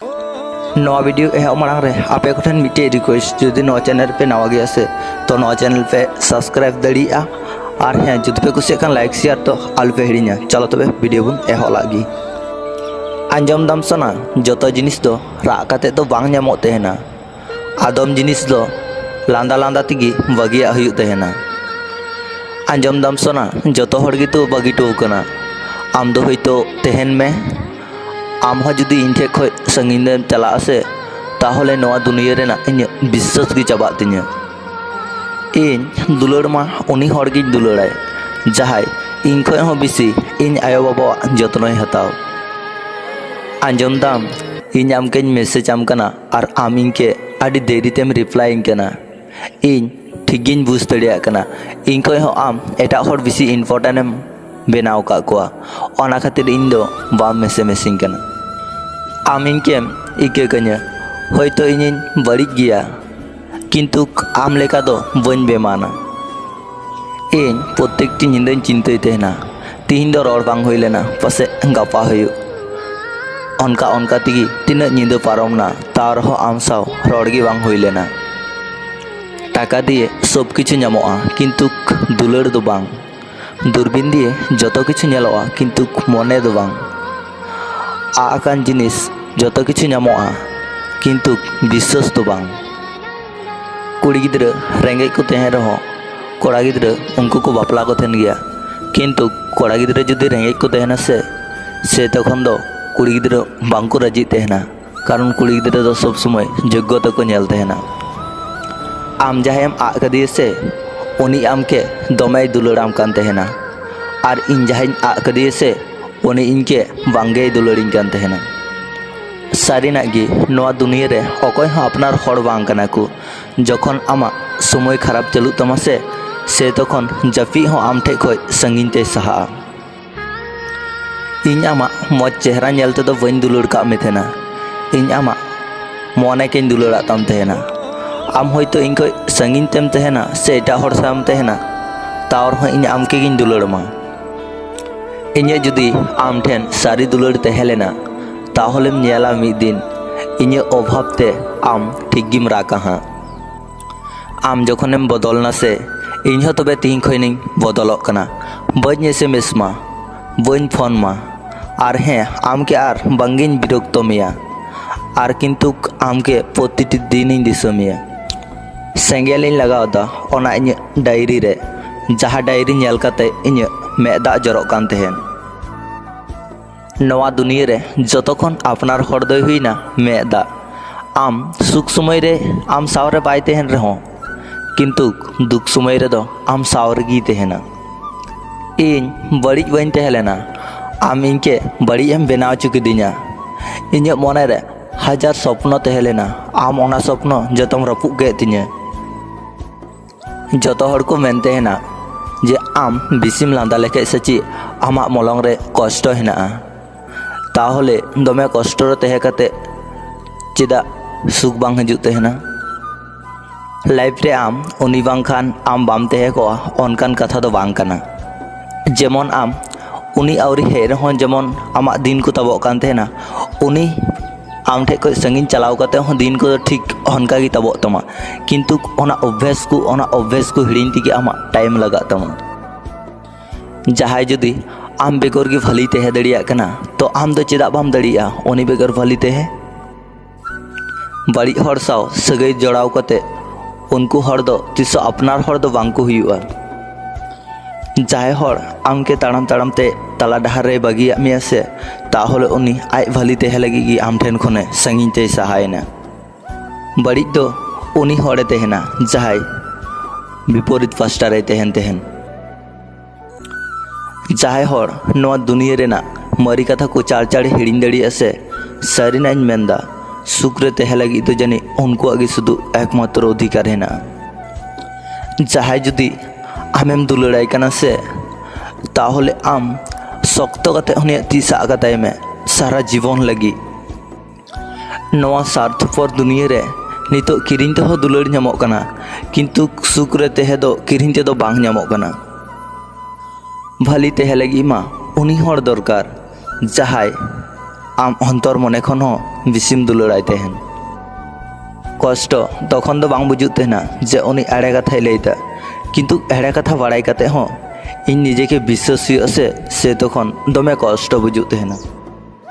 नवा वीडियो एहब मांग रे आपे कोठेन मिटे रिक्वेस्ट जुदी नवा चैनल पे नवा गया से तो नवा चैनल पे सब्सक्राइब दड़िया और हाँ जुदी पे कुछ लाइक शेयर तो आलपे हिड़िया। चलो तबे वीडियो बन एहब लागी। आंजम दाम सना जतो जिनिस दो राग काते दो बांग ᱧᱟᱢᱚᱜ तहेना आदम जिनिस दो लांदा लांदा तिगी बगिया हुयुग तहेना। आंजम दाम सना जतो हर गे तो बगिटो कना आम दो हयतो तहेन में आम हो जुदी इन ठे खय संगीन चला से ताहले नवा दुनिया रेना इन विश्वास गे चाबा तिᱧᱟ। इन दुलाड़ मा उनी हर गे दुलाड़ाय जहाय इन खय हो बिसी इन आयो बाबा जत्नय हताव। आंजम दाम इन आमके मेसेज आम कना और आम इनके आदि देरी तेम रिप्लाई कना इन ठिगिन बुझ दड़िया कना इन खय हो आम एटा हर बिसी इम्पोर्टेंट एम बेनाव का कोआ ओना खातिर इन दो बाम मेसेज कना। आम इनकेम इके कन्या हयतो इन बड़िज गया किन्तु आम लेका दो बन बेमाना। इन प्रत्येकटी निंदाñ चिंताय तहेना तिहिन दो रड़ बांग हुई लेना पासे गापा हुयु अनका अनका तिगी तिना निंदा पारमना तार हो आम साव रड़ गे बांग हुई लेना। टाका दिए सब किछु ᱧᱟᱢᱚᱜᱼᱟ किन्तु दुलाड़ दो बांग दूरबीन दिए जतो किछु ᱧᱮᱞᱚᱜᱼᱟ किन्तु मने दो बांग आकान जिनिस जतो किछु ᱧᱟᱢᱚᱜᱼᱟ किन्तु विश्वास दो बांग। कुड़ी गिद्रा रेंगे को तहेन रहो कोड़ा गिद्रा उनको को बापला को तहेन गया किन्तु कोड़ा गिद्रा जुदी रेंगे को तहेना से तखन दो कुड़ी गिद्रा बांग को राजी तहेना कारण कुड़ी गिद्रा दो सब समय योग्यता को नेल तहेना। आम जहायम आकदिए से उनी आमके दमे दुलाड़ आम कान तहेना और इन जहां आकदिए से उनी इनके बांगे दुलाड़िन कान तहेना। सारिना गे नवा दुनिया रे अकय हो अपनार हर बांग काना को जखन आमा समय खराब चलू तमा से तखन जाफी हो आम ठे खय संगीन ते सहा। इन आमा मज चेहरा नेल ते दो बइन दुलाड़ का मे थेना इन आमा मने केन दुलाड़ा ताम तहेना। आम हयतो इन खय संगीन तेम तहेना से एटा हर साम तहेना तावर हो इन आमके गिन दुलाड़मा। इᱧ जुदी आम ठेन सारी दुलाड़ तहेलेना ताहलेम नेला मिद दिन इᱧ अभाव ते आम ठीक गिम राका हाँ। आम जखनेम बदलना से इन हो तबे तिहिन खयनिं बदलक कना बइन एसएमएस मा बइन फोन मा और हें आमके आर बांगिन बिरक्त मेया और किन्तु आमके प्रतिटी दिन दिशा मेया। सेंगेल लगावदा ओना इन डायरी रे जहाँ डायरी नेल काते इन मेदा जरक कान तहेन। नवा दुनिया रे जतखन अपनार हर दय हुईना मेदा आम सुख समय रे आम सावरे बाय तहेन रहो किन्तु दुख समय रे दो आम सावरे गी तहेना। इन बड़िज बइन तहेलेना आम इनके बड़िज एम बेनाव चुकिदिña इᱧ मने रे हजार स्वप्न तहेलेना आम ओना स्वप्न जतम रपुग गे तिña। जतो हर को मेन तहेना जे आम बिसिम लांदा लेखे सची आमा मलंग रे कष्ट हेना ताहले दमे कष्ट रे तहे काते चेदा सुख बांग हजु तहेना। लाइफ रे आम उनी बांग खान आम बाम तहे को अनकान कथा दो बांग काना जेमन आम उनी आउरी हे रहन जेमन आमा दिन को तबक कान तहेना उनी आम ठे को संगीन चलाव काते हो दिन को ठीक अनका गी तबक तमा किन्तु ओना अभ्यास को हिड़िन तिगे आमा टाइम लगा तमा। जहाय जुदी आम बेगर गे भली तहे दड़िया कना तो आम दो चेदा बाम दड़िया उनी बेगर भली तहे। बड़ी हर साव सगै जड़ाव काते उनको हर दो तिसो अपनार हर दो बांग को हुयुआ। जहाय हर आमके ताड़ाम ताड़ाम ते तला डहार रे बागिया मेया से ताहले उनी आय भली तहे लगी गी आम ठेन खने संगीन ते सहायना। बड़िज दो उनी हरे तहेना जहाय विपरीत पास्टा रे तहेन जहाय हर नवा दुनिया रेना मरी कथा को चार चार हिड़िन दड़िया से सारिना इन मेनदा सुख रे तहे लगी तो जानी उनको आगे शुधु एकमात्र अधिकार हेना। जहाय जुदी आमेम दुलाड़ाय कना से ताहले आम शक्त काते उनिया ती साब काताय में सारा जीवन लगी। नवा स्वार्थपर दुनिया रे नितो किरिन ते हो दुलाड़ ᱧᱟᱢᱚᱜ कना किन्तु सुख रे तहे दो किरिन ते दो बांग ᱧᱟᱢᱚᱜ कना। भली तहे लगी मा उनी हर दरकार जहाय ᱟᱢ ᱚᱱᱛᱚᱨ ᱢᱚᱱᱮ ᱠᱷᱚᱱ ᱦᱚᱸ ᱵᱤᱥᱤᱢ ᱫᱩᱞᱟᱹᱲᱟᱭ ᱛᱟᱦᱮᱱ। কষ্ট তখন তো বাং বুঝুত না যে উনি এড়ে কথাই লইতা, কিন্তু এড়ে কথা বাড়াই কাতে হ্যাঁ ইন নিজেকে বিশ্বাস আছে সে তখন দমে কষ্ট বুঝুত না।